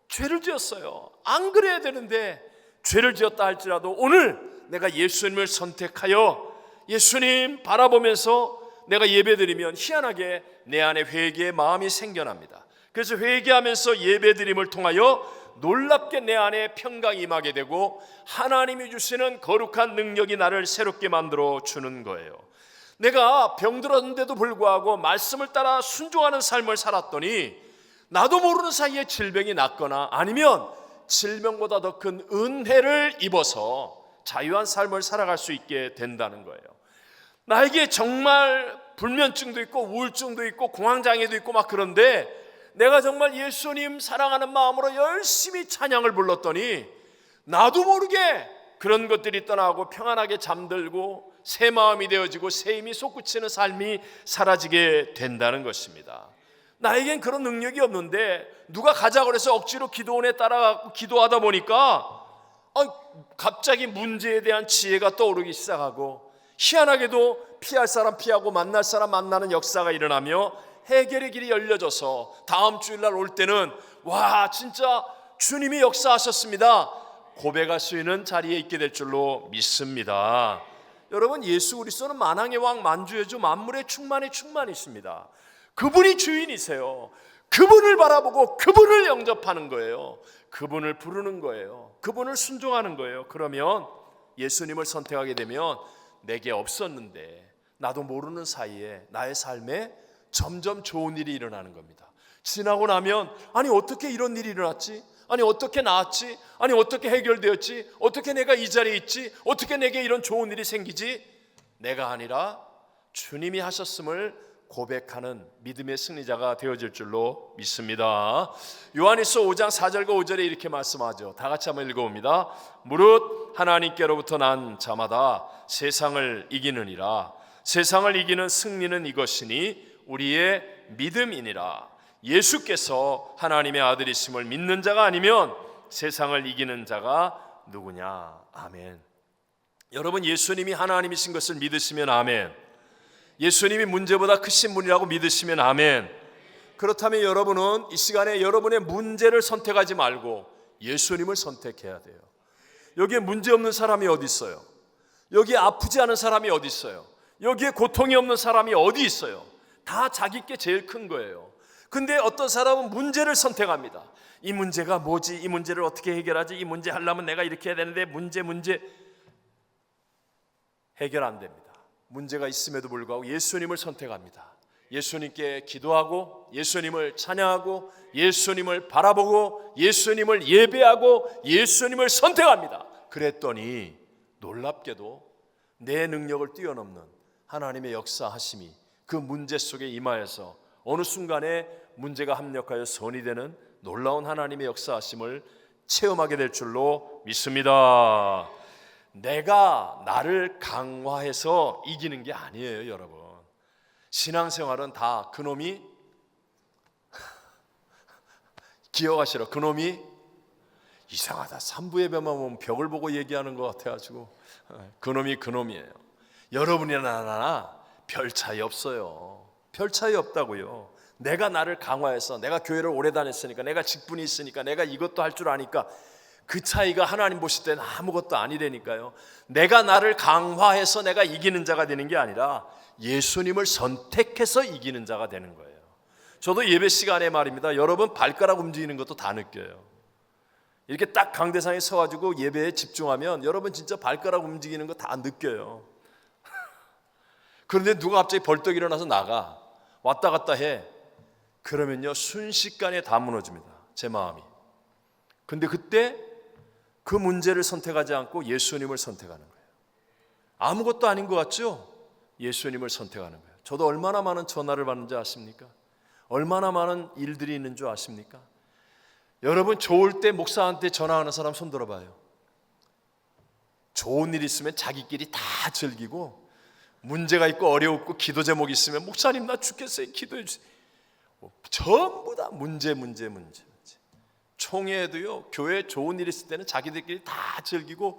Speaker 3: 죄를 지었어요. 안 그래야 되는데 죄를 지었다 할지라도 오늘 내가 예수님을 선택하여 예수님 바라보면서 내가 예배드리면 희한하게 내 안에 회개의 마음이 생겨납니다. 그래서 회개하면서 예배드림을 통하여 놀랍게 내 안에 평강이 임하게 되고 하나님이 주시는 거룩한 능력이 나를 새롭게 만들어 주는 거예요. 내가 병들었는데도 불구하고 말씀을 따라 순종하는 삶을 살았더니 나도 모르는 사이에 질병이 낫거나 아니면 질병보다 더 큰 은혜를 입어서 자유한 삶을 살아갈 수 있게 된다는 거예요. 나에게 정말 불면증도 있고 우울증도 있고 공황장애도 있고 막 그런데 내가 정말 예수님 사랑하는 마음으로 열심히 찬양을 불렀더니 나도 모르게 그런 것들이 떠나고 평안하게 잠들고 새 마음이 되어지고 새 힘이 솟구치는 삶이 사라지게 된다는 것입니다. 나에겐 그런 능력이 없는데 누가 가자고 해서 억지로 기도원에 따라가고 기도하다 보니까 갑자기 문제에 대한 지혜가 떠오르기 시작하고 희한하게도 피할 사람 피하고 만날 사람 만나는 역사가 일어나며 해결의 길이 열려져서 다음 주일날 올 때는 와 진짜 주님이 역사하셨습니다 고백할 수 있는 자리에 있게 될 줄로 믿습니다. 여러분 예수 그리스도는 만왕의 왕 만주의 주 만물의 충만의 충만이십니다. 그분이 주인이세요. 그분을 바라보고 그분을 영접하는 거예요. 그분을 부르는 거예요. 그분을 순종하는 거예요. 그러면 예수님을 선택하게 되면 내게 없었는데 나도 모르는 사이에 나의 삶에 점점 좋은 일이 일어나는 겁니다. 지나고 나면 아니 어떻게 이런 일이 일어났지? 아니 어떻게 나았지? 아니 어떻게 해결되었지? 어떻게 내가 이 자리에 있지? 어떻게 내게 이런 좋은 일이 생기지? 내가 아니라 주님이 하셨음을 고백하는 믿음의 승리자가 되어질 줄로 믿습니다. 요한일서 5장 4절과 5절에 이렇게 말씀하죠. 다 같이 한번 읽어봅니다. 무릇 하나님께로부터 난 자마다 세상을 이기느니라. 세상을 이기는 승리는 이것이니 우리의 믿음이니라. 예수께서 하나님의 아들이심을 믿는 자가 아니면 세상을 이기는 자가 누구냐. 아멘. 여러분 예수님이 하나님이신 것을 믿으시면 아멘. 예수님이 문제보다 크신 분이라고 믿으시면 아멘. 그렇다면 여러분은 이 시간에 여러분의 문제를 선택하지 말고 예수님을 선택해야 돼요. 여기에 문제 없는 사람이 어디 있어요? 여기에 아프지 않은 사람이 어디 있어요? 여기에 고통이 없는 사람이 어디 있어요? 다 자기 게 제일 큰 거예요. 근데 어떤 사람은 문제를 선택합니다. 이 문제가 뭐지? 이 문제를 어떻게 해결하지? 이 문제 하려면 내가 이렇게 해야 되는데 문제 해결 안 됩니다. 문제가 있음에도 불구하고 예수님을 선택합니다. 예수님께 기도하고 예수님을 찬양하고 예수님을 바라보고 예수님을 예배하고 예수님을 선택합니다. 그랬더니 놀랍게도 내 능력을 뛰어넘는 하나님의 역사하심이 그 문제 속에 임하여서 어느 순간에 문제가 합력하여 선이 되는 놀라운 하나님의 역사하심을 체험하게 될 줄로 믿습니다. 내가 나를 강화해서 이기는 게 아니에요, 여러분. 신앙생활은 다 그놈이 기억하시라. 그놈이 이상하다. 삼부 예배만 보면 벽을 보고 얘기하는 것 같아가지고 그놈이 그놈이에요. 여러분이나 나나 별 차이 없어요. 별 차이 없다고요. 내가 나를 강화해서 내가 교회를 오래 다녔으니까 내가 직분이 있으니까 내가 이것도 할 줄 아니까 그 차이가 하나님 보실 때는 아무것도 아니라니까요. 내가 나를 강화해서 내가 이기는 자가 되는 게 아니라 예수님을 선택해서 이기는 자가 되는 거예요. 저도 예배 시간에 말입니다. 여러분 발가락 움직이는 것도 다 느껴요. 이렇게 딱 강대상에 서가지고 예배에 집중하면 여러분 진짜 발가락 움직이는 거 다 느껴요. 그런데 누가 갑자기 벌떡 일어나서 나가 왔다 갔다 해. 그러면요 순식간에 다 무너집니다. 제 마음이. 근데 그때 그 문제를 선택하지 않고 예수님을 선택하는 거예요. 아무것도 아닌 것 같죠? 예수님을 선택하는 거예요. 저도 얼마나 많은 전화를 받는지 아십니까? 얼마나 많은 일들이 있는 줄 아십니까? 여러분 좋을 때 목사한테 전화하는 사람 손 들어봐요. 좋은 일 있으면 자기끼리 다 즐기고, 문제가 있고 어려웠고 기도 제목 있으면 목사님 나 죽겠어요 기도해 주세요. 전부 다 문제. 총회도요, 교회 좋은 일 있을 때는 자기들끼리 다 즐기고,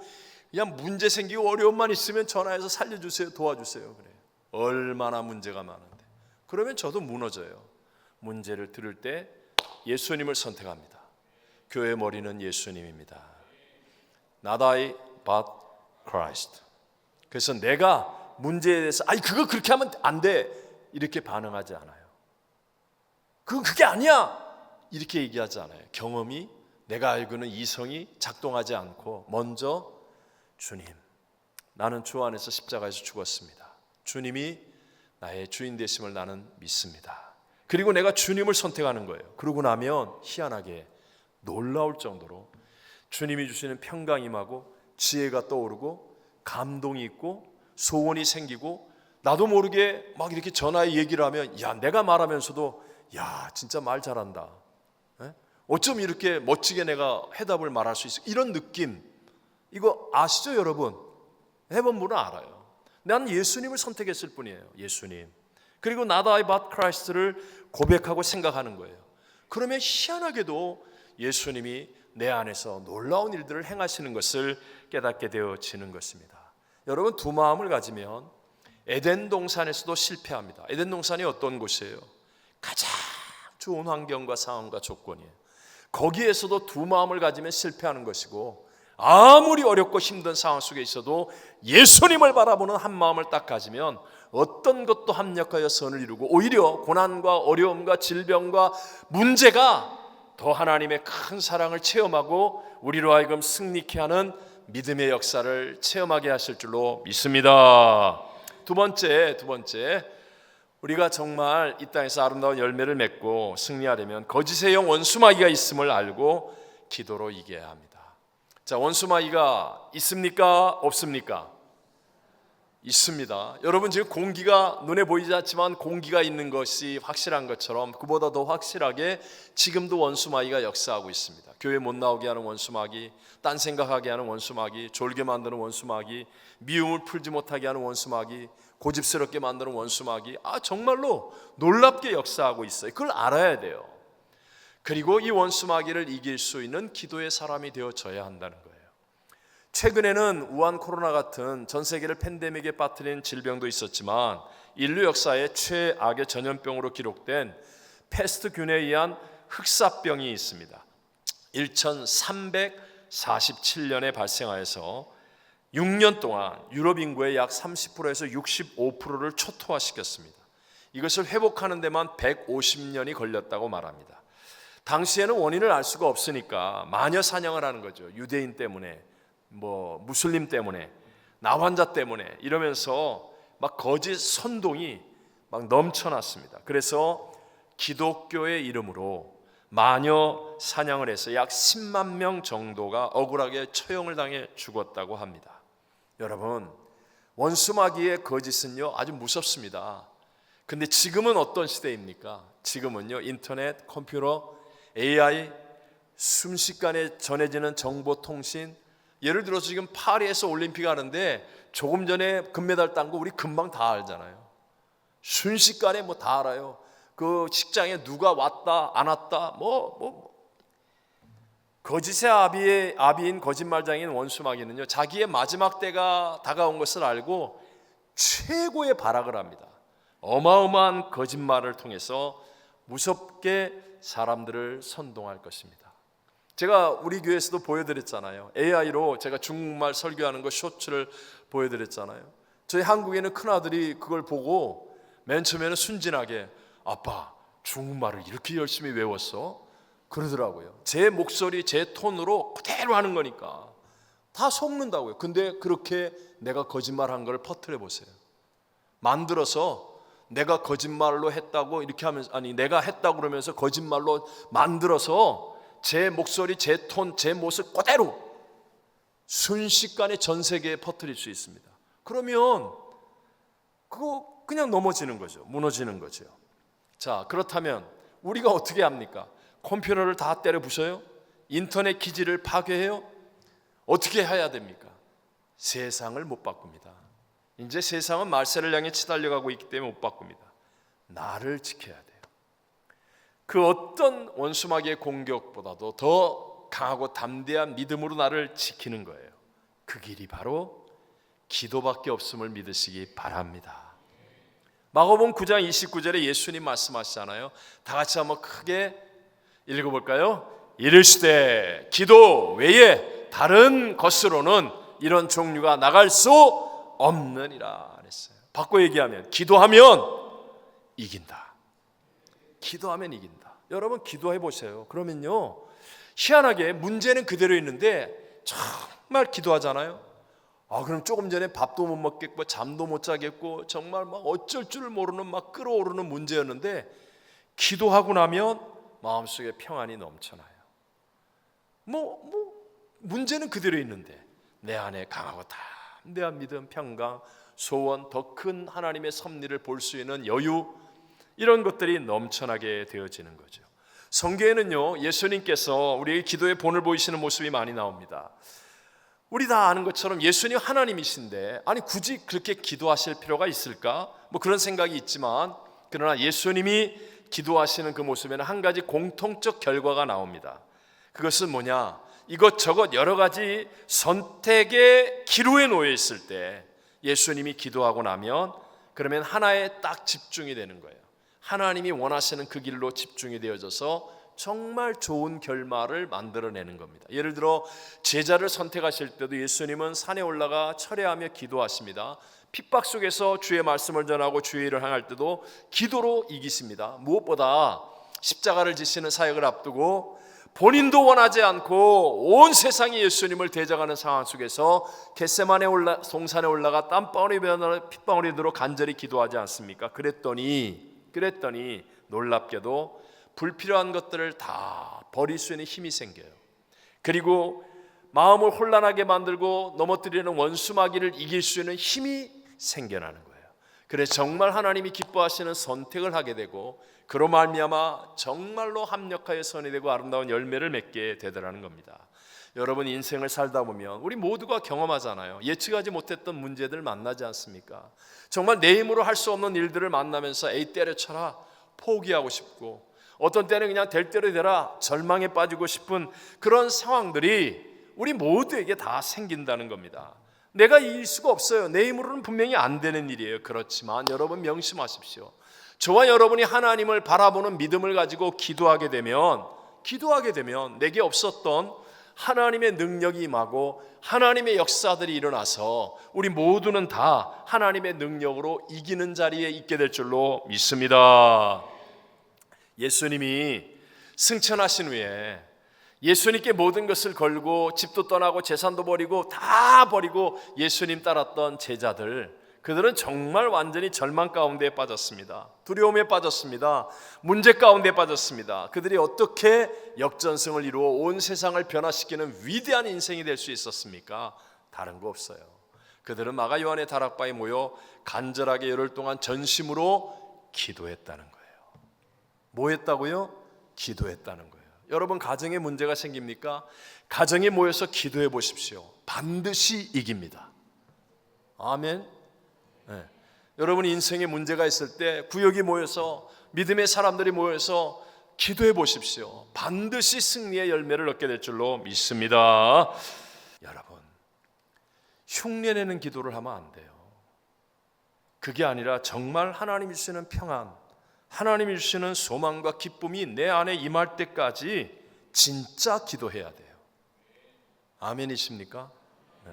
Speaker 3: 그냥 문제 생기고 어려움만 있으면 전화해서 살려주세요, 도와주세요 그래요. 얼마나 문제가 많은데. 그러면 저도 무너져요. 문제를 들을 때 예수님을 선택합니다. 교회 머리는 예수님입니다. Not I, but Christ. 그래서 내가 문제에 대해서 그거 그렇게 하면 안 돼 이렇게 반응하지 않아요. 그건 그게 아니야 이렇게 얘기하지 않아요. 경험이, 내가 알고는 이성이 작동하지 않고 먼저 주님, 나는 주 안에서 십자가에서 죽었습니다. 주님이 나의 주인 되심을 나는 믿습니다. 그리고 내가 주님을 선택하는 거예요. 그러고 나면 희한하게 놀라울 정도로 주님이 주시는 평강이 임하고 지혜가 떠오르고 감동이 있고 소원이 생기고, 나도 모르게 막 이렇게 전화에 얘기를 하면 야 내가 말하면서도 야 진짜 말 잘한다, 어쩜 이렇게 멋지게 내가 해답을 말할 수 있어, 이런 느낌. 이거 아시죠 여러분? 해본 분은 알아요. 난 예수님을 선택했을 뿐이에요. 예수님. 그리고 Not I but Christ를 고백하고 생각하는 거예요. 그러면 희한하게도 예수님이 내 안에서 놀라운 일들을 행하시는 것을 깨닫게 되어지는 것입니다. 여러분 두 마음을 가지면 에덴 동산에서도 실패합니다. 에덴 동산이 어떤 곳이에요? 가장 좋은 환경과 상황과 조건이에요. 거기에서도 두 마음을 가지면 실패하는 것이고, 아무리 어렵고 힘든 상황 속에 있어도 예수님을 바라보는 한 마음을 딱 가지면 어떤 것도 합력하여 선을 이루고, 오히려 고난과 어려움과 질병과 문제가 더 하나님의 큰 사랑을 체험하고 우리로 하여금 승리케 하는 믿음의 역사를 체험하게 하실 줄로 믿습니다. 두 번째, 우리가 정말 이 땅에서 아름다운 열매를 맺고 승리하려면 거짓의 영 원수마귀가 있음을 알고 기도로 이겨야 합니다. 자, 원수마귀가 있습니까? 없습니까? 있습니다. 여러분 지금 공기가 눈에 보이지 않지만 공기가 있는 것이 확실한 것처럼 그보다 더 확실하게 지금도 원수마귀가 역사하고 있습니다. 교회 못 나오게 하는 원수마귀, 딴 생각하게 하는 원수마귀, 졸게 만드는 원수마귀, 미움을 풀지 못하게 하는 원수마귀, 고집스럽게 만드는 원수마귀, 정말로 놀랍게 역사하고 있어요. 그걸 알아야 돼요. 그리고 이 원수마귀를 이길 수 있는 기도의 사람이 되어져야 한다는 거예요. 최근에는 우한 코로나 같은 전 세계를 팬데믹에 빠뜨린 질병도 있었지만 인류 역사의 최악의 전염병으로 기록된 패스트균에 의한 흑사병이 있습니다. 1347년에 발생하여서 6년 동안 유럽 인구의 약 30%에서 65%를 초토화시켰습니다. 이것을 회복하는 데만 150년이 걸렸다고 말합니다. 당시에는 원인을 알 수가 없으니까 마녀 사냥을 하는 거죠. 유대인 때문에, 무슬림 때문에, 나환자 때문에 이러면서 막 거짓 선동이 막 넘쳐났습니다. 그래서 기독교의 이름으로 마녀 사냥을 해서 약 10만 명 정도가 억울하게 처형을 당해 죽었다고 합니다. 여러분, 원수마귀의 거짓은요 아주 무섭습니다. 근데 지금은 어떤 시대입니까? 지금은요 인터넷, 컴퓨터, AI, 순식간에 전해지는 정보통신. 예를 들어서 지금 파리에서 올림픽 하는데 조금 전에 금메달 딴 거 우리 금방 다 알잖아요. 순식간에 다 알아요. 그 식장에 누가 왔다 안 왔다 거짓의 아비인 거짓말장인 원수마귀는요 자기의 마지막 때가 다가온 것을 알고 최고의 발악을 합니다. 어마어마한 거짓말을 통해서 무섭게 사람들을 선동할 것입니다. 제가 우리 교회에서도 보여드렸잖아요. AI로 제가 중국말 설교하는 거 쇼츠를 보여드렸잖아요. 저희 한국에는 큰아들이 그걸 보고 맨 처음에는 순진하게 아빠 중국말을 이렇게 열심히 외웠어? 그러더라고요. 제 목소리, 제 톤으로 그대로 하는 거니까 다 속는다고요. 근데 그렇게 내가 거짓말한 걸 퍼뜨려 보세요. 만들어서 내가 거짓말로 했다고 이렇게 하면서, 내가 했다고 그러면서 거짓말로 만들어서 제 목소리, 제 톤, 제 모습 그대로 순식간에 전 세계에 퍼뜨릴 수 있습니다. 그러면 그거 그냥 넘어지는 거죠. 무너지는 거죠. 자, 그렇다면 우리가 어떻게 합니까? 컴퓨터를 다 때려 부숴요? 인터넷 기지를 파괴해요? 어떻게 해야 됩니까? 세상을 못 바꿉니다. 이제 세상은 말세를 향해 치달려가고 있기 때문에 못 바꿉니다. 나를 지켜야 돼요. 그 어떤 원수마귀의 공격보다도 더 강하고 담대한 믿음으로 나를 지키는 거예요. 그 길이 바로 기도밖에 없음을 믿으시기 바랍니다. 마가복음 9장 29절에 예수님 말씀하시잖아요. 다 같이 한번 크게 읽어볼까요? 이르시되 기도 외에 다른 것으로는 이런 종류가 나갈 수 없느니라 그랬어요. 바꿔 얘기하면 기도하면 이긴다. 기도하면 이긴다. 여러분 기도해 보세요. 그러면요, 희한하게 문제는 그대로 있는데 정말 기도하잖아요. 그럼 조금 전에 밥도 못 먹겠고 잠도 못 자겠고 정말 막 어쩔 줄 모르는 막 끓어오르는 문제였는데 기도하고 나면 마음속에 평안이 넘쳐나요. 문제는 그대로 있는데 내 안에 강하고 담대한 믿음, 평강, 소원, 더 큰 하나님의 섭리를 볼 수 있는 여유, 이런 것들이 넘쳐나게 되어지는 거죠. 성경에는요, 예수님께서 우리에게 기도의 본을 보이시는 모습이 많이 나옵니다. 우리 다 아는 것처럼 예수님 하나님이신데 아니 굳이 그렇게 기도하실 필요가 있을까? 그런 생각이 있지만, 그러나 예수님이 기도하시는 그 모습에는 한 가지 공통적 결과가 나옵니다. 그것은 뭐냐? 이것저것 여러 가지 선택의 기로에 놓여 있을 때 예수님이 기도하고 나면 그러면 하나에 딱 집중이 되는 거예요. 하나님이 원하시는 그 길로 집중이 되어져서 정말 좋은 결말을 만들어내는 겁니다. 예를 들어 제자를 선택하실 때도 예수님은 산에 올라가 철회하며 기도하십니다. 핍박 속에서 주의 말씀을 전하고 주의 일을 행할 때도 기도로 이기십니다. 무엇보다 십자가를 지시는 사역을 앞두고 본인도 원하지 않고 온 세상이 예수님을 대적하는 상황 속에서 겟세마네 동산에 올라가 땀방울이 핏방울이 들어 간절히 기도하지 않습니까? 그랬더니 놀랍게도 불필요한 것들을 다 버릴 수 있는 힘이 생겨요. 그리고 마음을 혼란하게 만들고 넘어뜨리는 원수마귀를 이길 수 있는 힘이 생겨나는 거예요. 그래서 정말 하나님이 기뻐하시는 선택을 하게 되고 그로 말미암아 정말로 합력하여 선이 되고 아름다운 열매를 맺게 되더라는 겁니다. 여러분 인생을 살다 보면 우리 모두가 경험하잖아요. 예측하지 못했던 문제들 만나지 않습니까? 정말 내 힘으로 할 수 없는 일들을 만나면서 에이 때려쳐라 포기하고 싶고, 어떤 때는 그냥 될 대로 되라 절망에 빠지고 싶은 그런 상황들이 우리 모두에게 다 생긴다는 겁니다. 내가 이길 수가 없어요. 내 힘으로는 분명히 안 되는 일이에요. 그렇지만 여러분 명심하십시오. 저와 여러분이 하나님을 바라보는 믿음을 가지고 기도하게 되면 내게 없었던 하나님의 능력이 임하고 하나님의 역사들이 일어나서 우리 모두는 다 하나님의 능력으로 이기는 자리에 있게 될 줄로 믿습니다. 예수님이 승천하신 후에 예수님께 모든 것을 걸고 집도 떠나고 재산도 버리고 다 버리고 예수님 따랐던 제자들, 그들은 정말 완전히 절망 가운데 빠졌습니다. 두려움에 빠졌습니다. 문제 가운데 빠졌습니다. 그들이 어떻게 역전승을 이루어 온 세상을 변화시키는 위대한 인생이 될 수 있었습니까? 다른 거 없어요. 그들은 마가 요한의 다락방에 모여 간절하게 열흘 동안 전심으로 기도했다는 거예요. 뭐 했다고요? 기도했다는 거예요. 여러분 가정에 문제가 생깁니까? 가정에 모여서 기도해 보십시오. 반드시 이깁니다. 아멘. 네. 여러분 인생에 문제가 있을 때 구역이 모여서 믿음의 사람들이 모여서 기도해 보십시오. 반드시 승리의 열매를 얻게 될 줄로 믿습니다. 여러분 흉내내는 기도를 하면 안 돼요. 그게 아니라 정말 하나님이 주시는 평안, 하나님이 주시는 소망과 기쁨이 내 안에 임할 때까지 진짜 기도해야 돼요. 아멘이십니까? 네.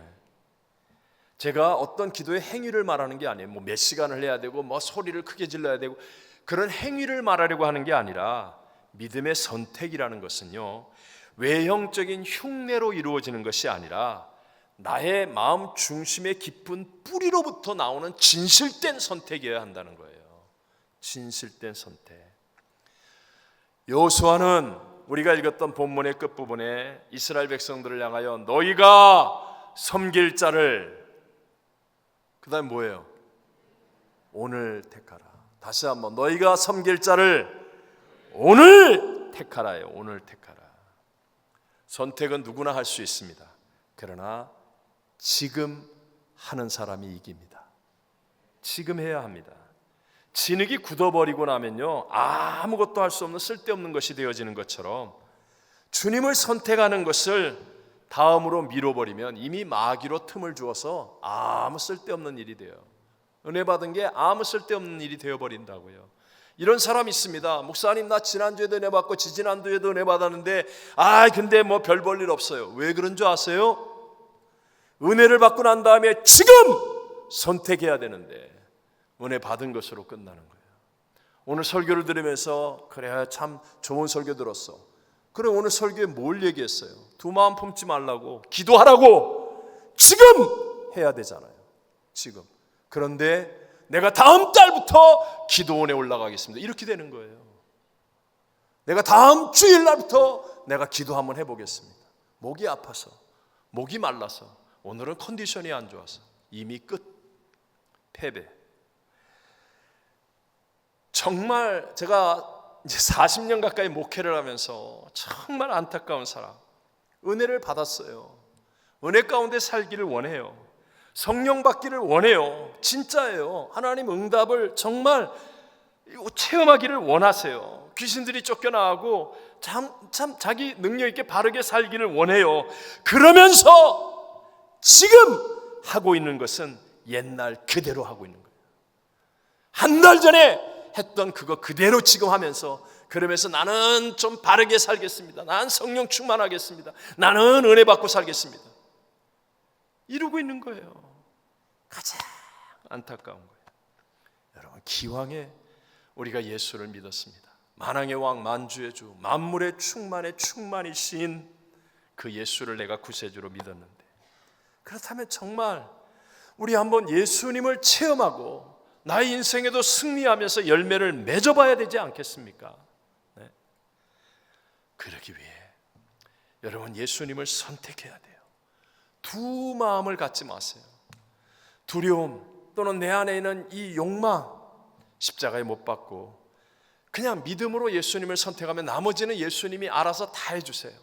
Speaker 3: 제가 어떤 기도의 행위를 말하는 게 아니에요. 몇 시간을 해야 되고 소리를 크게 질러야 되고 그런 행위를 말하려고 하는 게 아니라 믿음의 선택이라는 것은요, 외형적인 흉내로 이루어지는 것이 아니라 나의 마음 중심의 깊은 뿌리로부터 나오는 진실된 선택이어야 한다는 거예요. 진실된 선택. 여호수아는 우리가 읽었던 본문의 끝부분에 이스라엘 백성들을 향하여 너희가 섬길 자를, 그 다음 뭐예요? 오늘 택하라. 다시 한번 너희가 섬길 자를 오늘 택하라요. 오늘 택하라. 선택은 누구나 할 수 있습니다. 그러나 지금 하는 사람이 이깁니다. 지금 해야 합니다. 진흙이 굳어버리고 나면요, 아무것도 할 수 없는 쓸데없는 것이 되어지는 것처럼 주님을 선택하는 것을 다음으로 미뤄버리면 이미 마귀로 틈을 주어서 아무 쓸데없는 일이 돼요. 은혜 받은 게 아무 쓸데없는 일이 되어버린다고요. 이런 사람이 있습니다. 목사님, 나 지난주에도 은혜 받고 지지난주에도 은혜 받았는데 근데 뭐 별 볼 일 없어요. 왜 그런 줄 아세요? 은혜를 받고 난 다음에 지금 선택해야 되는데 은혜 받은 것으로 끝나는 거예요. 오늘 설교를 들으면서 그래, 참 좋은 설교 들었어. 그래, 오늘 설교에 뭘 얘기했어요? 두 마음 품지 말라고, 기도하라고. 지금 해야 되잖아요. 지금. 그런데 내가 다음 달부터 기도원에 올라가겠습니다. 이렇게 되는 거예요. 내가 다음 주일날부터 내가 기도 한번 해보겠습니다. 목이 아파서, 목이 말라서, 오늘은 컨디션이 안 좋아서. 이미 끝. 패배. 정말 제가 이제 40년 가까이 목회를 하면서 정말 안타까운 사람, 은혜를 받았어요. 은혜 가운데 살기를 원해요. 성령 받기를 원해요. 진짜예요. 하나님 응답을 정말 체험하기를 원하세요. 귀신들이 쫓겨나가고 참 자기 능력 있게 바르게 살기를 원해요. 그러면서 지금 하고 있는 것은 옛날 그대로 하고 있는 거예요. 한 달 전에 했던 그거 그대로 지금 하면서, 그러면서 나는 좀 바르게 살겠습니다. 나는 성령 충만하겠습니다. 나는 은혜 받고 살겠습니다. 이러고 있는 거예요. 가장 안타까운 거예요. 여러분, 기왕에 우리가 예수를 믿었습니다. 만왕의 왕, 만주의 주, 만물의 충만이신 그 예수를 내가 구세주로 믿었는데, 그렇다면 정말 우리 한번 예수님을 체험하고 나의 인생에도 승리하면서 열매를 맺어봐야 되지 않겠습니까? 네. 그러기 위해 여러분, 예수님을 선택해야 돼요. 두 마음을 갖지 마세요. 두려움 또는 내 안에 있는 이 욕망, 십자가에 못 박고 그냥 믿음으로 예수님을 선택하면 나머지는 예수님이 알아서 다 해주세요.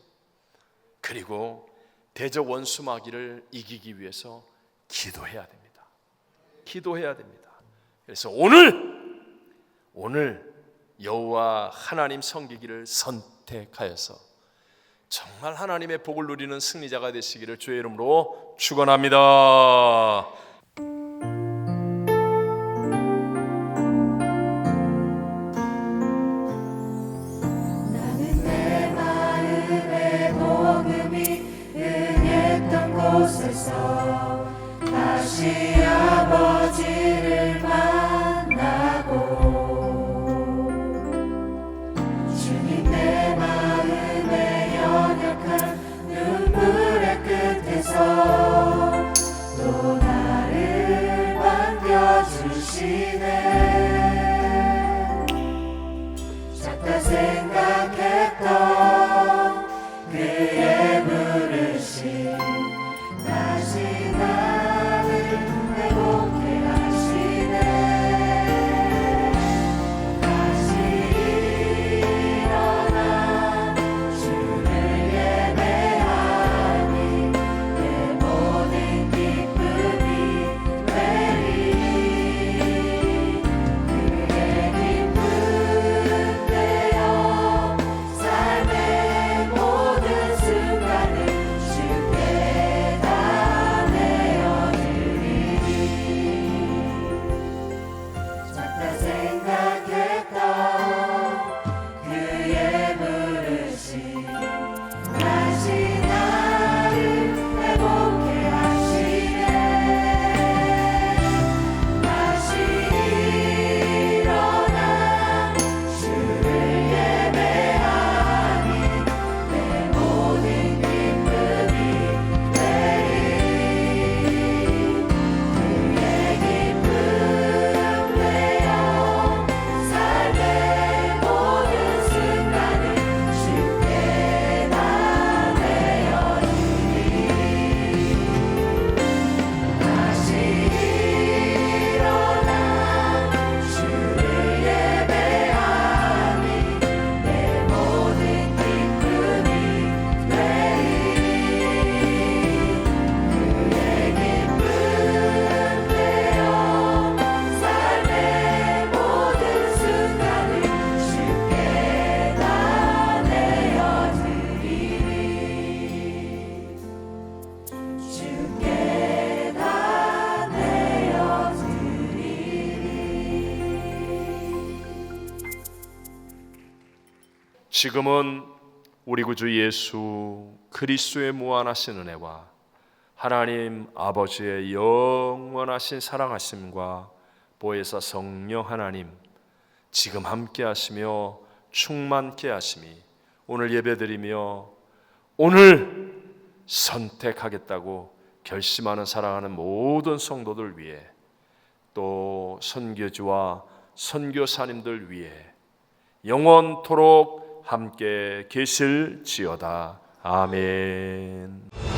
Speaker 3: 그리고 대적 원수 마귀를 이기기 위해서 기도해야 됩니다. 기도해야 됩니다. 그래서 오늘 여호와 하나님 섬기기를 선택하여서 정말 하나님의 복을 누리는 승리자가 되시기를 주의 이름으로 축원합니다.
Speaker 1: 나는 내 마음의 복음이 응했던 곳에서 다시 아버지를 만나고, 주님 내 마음의 연약한 눈물의 끝에서 또 나를
Speaker 3: 지금은 우리 구주 예수 그리스도의 무한하신 은혜와 하나님 아버지의 영원하신 사랑하심과 보혜사 성령 하나님 지금 함께 하시며 충만케 하심이 오늘 예배드리며 오늘 선택하겠다고 결심하는 사랑하는 모든 성도들 위해 또 선교주와 선교사님들 위해 영원토록 함께 계실지어다. 아멘.